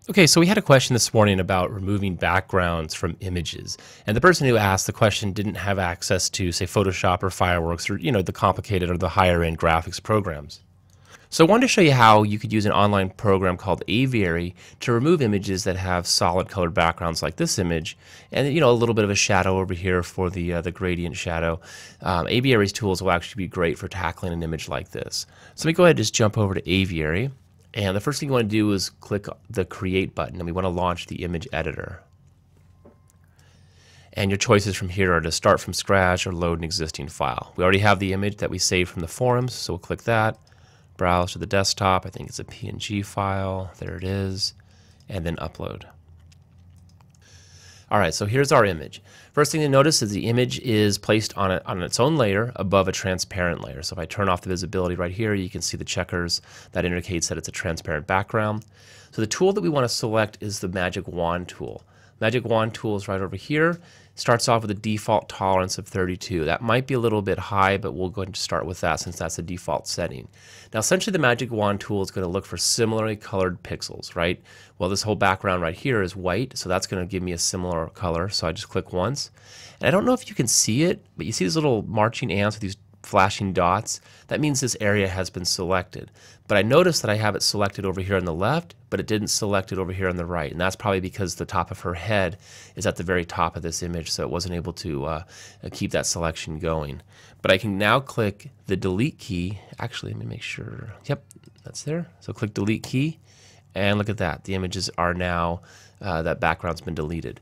Okay, so we had a question this morning about removing backgrounds from images. And the person who asked the question didn't have access to, say, Photoshop or Fireworks or, the complicated or the higher end graphics programs. So I wanted to show you how you could use an online program called Aviary to remove images that have solid colored backgrounds like this image, and a little bit of a shadow over here for the gradient shadow. Aviary's tools will actually be great for tackling an image like this. So let me go ahead and just jump over to Aviary. And the first thing you want to do is click the Create button, and we want to launch the image editor. And your choices from here are to start from scratch or load an existing file. We already have the image that we saved from the forums, so we'll click that. Browse to the desktop. I think it's a PNG file. There it is. And then upload. All right, so here's our image. First thing to notice is the image is placed on its own layer above a transparent layer. So if I turn off the visibility right here, you can see the checkers. That indicates that it's a transparent background. So the tool that we want to select is the Magic Wand tool. Magic Wand tool is right over here. Starts off with a default tolerance of 32. That might be a little bit high, but we'll go ahead and start with that since that's the default setting. Now essentially the Magic Wand tool is going to look for similarly colored pixels, right? Well, this whole background right here is white, so that's going to give me a similar color. So I just click once. And I don't know if you can see it, but you see these little marching ants with these flashing dots. That means this area has been selected. But I noticed that I have it selected over here on the left, but it didn't select it over here on the right. And that's probably because the top of her head is at the very top of this image, so it wasn't able to keep that selection going. But I can now click the delete key. Actually, let me make sure. Yep, that's there. So click delete key, and look at that. The images are now, that background's been deleted.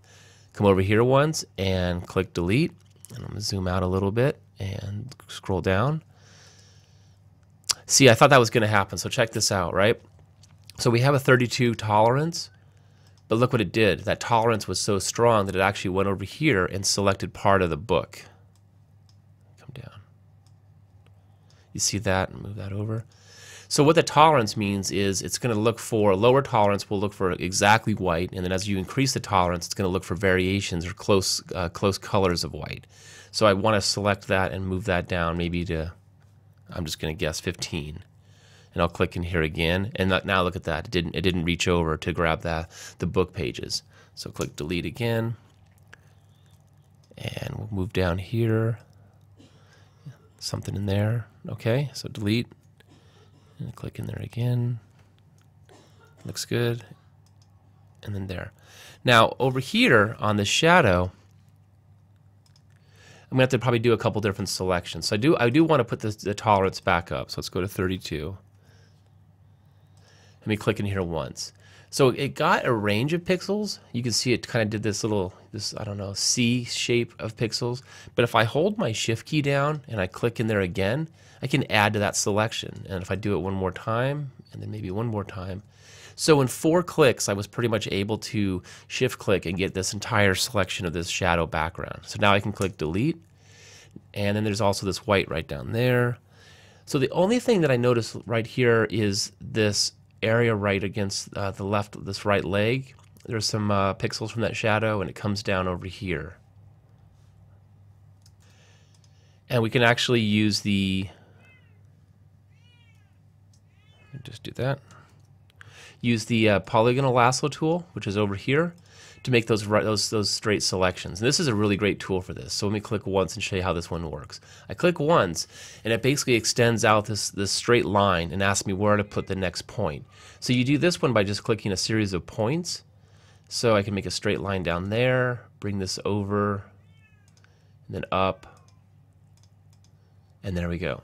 Come over here once and click delete. And I'm going to zoom out a little bit and scroll down. See, I thought that was going to happen, so check this out, right? So we have a 32 tolerance, but look what it did. That tolerance was so strong that it actually went over here and selected part of the book. Come down. You see that? And move that over. So what the tolerance means is it's going to look for, a lower tolerance will look for exactly white, and then as you increase the tolerance, it's going to look for variations or close colors of white. So I want to select that and move that down maybe to, I'm just going to guess 15. And I'll click in here again, and now look at that. It didn't reach over to grab the book pages. So click delete again, and we'll move down here. Something in there. Okay, so delete. And click in there again. Looks good. And then there. Now over here on the shadow, I'm gonna have to probably do a couple different selections. So I do want to put the tolerance back up. So let's go to 32. Let me click in here once. So it got a range of pixels. You can see it kind of did this little, I don't know, C shape of pixels. But if I hold my shift key down and I click in there again, I can add to that selection. And if I do it one more time, and then maybe one more time. So in 4 clicks, I was pretty much able to shift click and get this entire selection of this shadow background. So now I can click delete. And then there's also this white right down there. So the only thing that I notice right here is this area right against the left, this right leg. There's some pixels from that shadow, and it comes down over here. And we can actually use the, just do that. Use the Polygonal Lasso tool, which is over here, to make those straight selections. And this is a really great tool for this. So let me click once and show you how this one works. I click once, and it basically extends out this straight line and asks me where to put the next point. So you do this one by just clicking a series of points. So I can make a straight line down there, bring this over, and then up, and there we go.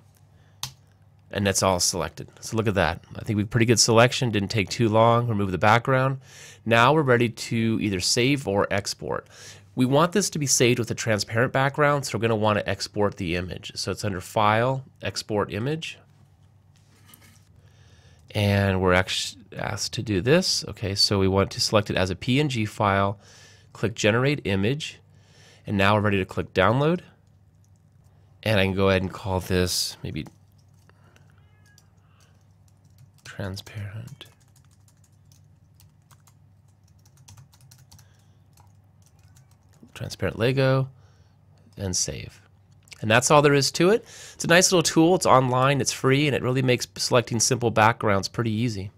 And that's all selected. So look at that. I think we have pretty good selection. Didn't take too long. Remove the background. Now we're ready to either save or export. We want this to be saved with a transparent background, so we're going to want to export the image. So it's under File, Export Image. And we're actually asked to do this. Okay, so we want to select it as a PNG file, click Generate Image, and now we're ready to click Download. And I can go ahead and call this maybe transparent. Transparent Lego, and save. And that's all there is to it. It's a nice little tool. It's online, it's free, and it really makes selecting simple backgrounds pretty easy.